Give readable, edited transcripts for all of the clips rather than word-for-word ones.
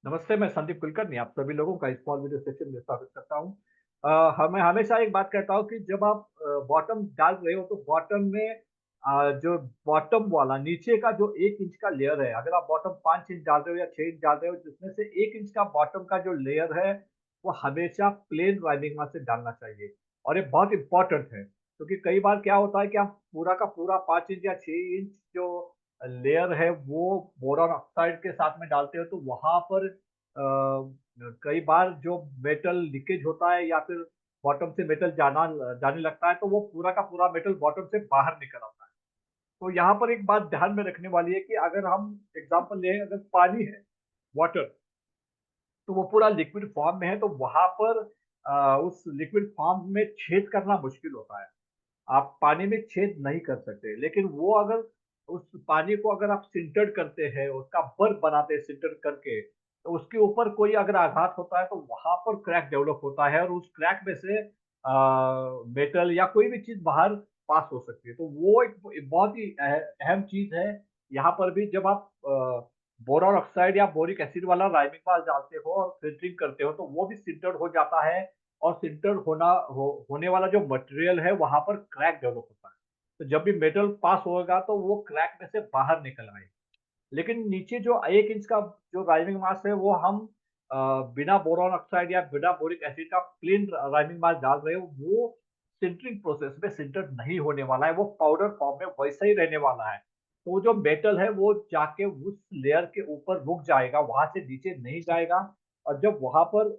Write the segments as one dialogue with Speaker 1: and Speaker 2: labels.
Speaker 1: नमस्ते, मैं संदीप कुलकर्णी आप सभी लोगों का स्मॉल वीडियो सेशन में स्वागत करता हूँ। मैं हमेशा एक बात कहता हूँ कि जब आप बॉटम डाल रहे हो तो बॉटम में जो बॉटम वाला नीचे का जो 1 इंच का लेयर है, अगर आप बॉटम 5 इंच डाल रहे हो या 6 इंच डाल रहे हो, जिसमें से 1 इंच का बॉटम का जो लेयर है, वो हमेशा प्लेन राइमिंग मार्क से डालना चाहिए। और ये बहुत इम्पोर्टेंट है, क्योंकि कई बार क्या होता है कि आप पूरा का पूरा 5 इंच या 6 इंच जो लेयर है वो बोरॉन ऑक्साइड के साथ में डालते हो तो वहाँ पर कई बार जो मेटल लीकेज होता है या फिर बॉटम से मेटल जाने लगता है तो वो पूरा का पूरा मेटल बॉटम से बाहर निकल आता है। तो यहाँ पर एक बात ध्यान में रखने वाली है कि अगर हम एग्जांपल लें, अगर पानी है, वाटर, तो वो पूरा लिक्विड फॉर्म में है तो वहाँ पर उस लिक्विड फॉर्म में छेद करना मुश्किल होता है। आप पानी में छेद नहीं कर सकते, लेकिन वो अगर उस पानी को अगर आप सिंटर्ड करते हैं, उसका बर्फ बनाते हैं सिंटर्ड करके, तो उसके ऊपर कोई अगर आघात होता है तो वहाँ पर क्रैक डेवलप होता है और उस क्रैक में से मेटल या कोई भी चीज़ बाहर पास हो सकती है। तो वो एक बहुत ही अहम चीज़ है। यहाँ पर भी जब आप बोरॉन ऑक्साइड या बोरिक एसिड वाला राइमिंग मास डालते हो और फ़िल्टरिंग करते हो, तो वो भी सिंटर्ड हो जाता है और सिंटर होने वाला जो मटेरियल है वहाँ पर क्रैक डेवलप होता है। तो जब भी मेटल पास होगा तो वो क्रैक में से बाहर निकल आएगा। लेकिन नीचे जो 1 इंच का जो राइमिंग मास है वो हम अ, बिना बोरॉन ऑक्साइड या बिना बोरिक एसिड का प्लेन राइमिंग मास डाल रहे हो, वो सिंटरिंग प्रोसेस में सिंटर नहीं होने वाला है, वो पाउडर फॉर्म में वैसा ही रहने वाला है। तो वो जो मेटल है वो जाके उस लेयर के ऊपर रुक जाएगा, वहाँ से नीचे नहीं जाएगा और जब वहाँ पर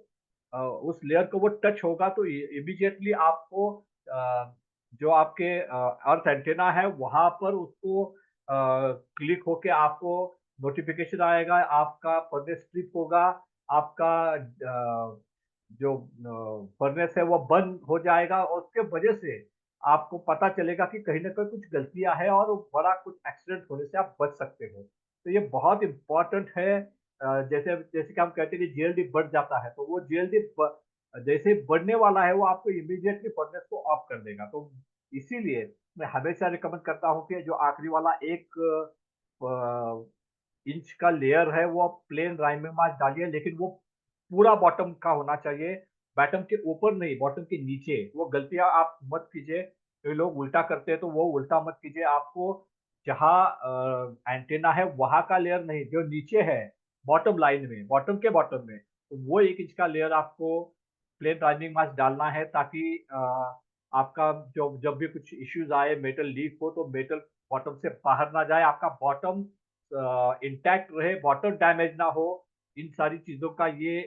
Speaker 1: उस लेयर को वो टच होगा तो इमीडिएटली आपको जो आपके अर्थ एंटेना है वहाँ पर उसको क्लिक होके आपको नोटिफिकेशन आएगा, आपका फर्नेस ट्रिप होगा, आपका जो फर्नेस है वो बंद हो जाएगा और उसके वजह से आपको पता चलेगा कि कहीं न कहीं कुछ गलतियाँ हैं और बड़ा कुछ एक्सीडेंट होने से आप बच सकते हो। तो ये बहुत इम्पोर्टेंट है। जैसे जैसे कि हम कहते हैं कि जीएलडी बढ़ जाता है, तो वो जीएलडी जैसे ही बढ़ने वाला है, वो आपको इमीडिएटली फर्नेस को ऑफ कर देगा। तो इसीलिए मैं हमेशा रिकमेंड करता हूँ कि जो आखिरी वाला 1 इंच का लेयर है, वो आप प्लेन राइमिंग मास डालिए, लेकिन वो पूरा बॉटम का होना चाहिए, बॉटम के ऊपर नहीं, बॉटम के नीचे। वो गलतियाँ आप मत कीजिए, कई लोग उल्टा करते हैं, तो वो उल्टा मत कीजिए। आपको जहाँ एंटीना है, वहाँ का लेयर नहीं, जो नीचे है, बॉटम लाइन में, बॉटम के बॉटम में, तो वो 1 इंच का लेयर आपको प्लेन राइमिंग मास डालना है ताकि आपका जो जब भी कुछ इश्यूज़ आए, मेटल लीक हो, तो मेटल बॉटम से बाहर ना जाए, आपका बॉटम इंटैक्ट रहे, बॉटम डैमेज ना हो। इन सारी चीज़ों का ये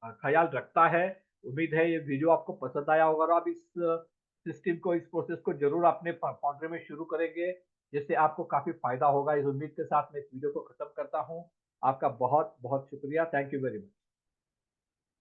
Speaker 1: ख़्याल रखता है। उम्मीद है ये वीडियो आपको पसंद आया होगा और आप इस सिस्टम को, इस प्रोसेस को ज़रूर अपने फाउंड्री में शुरू करेंगे, जिससे आपको काफ़ी फ़ायदा होगा। इस उम्मीद के साथ मैं इस वीडियो को ख़त्म करता हूँ। आपका बहुत-बहुत शुक्रिया। Thank you very much.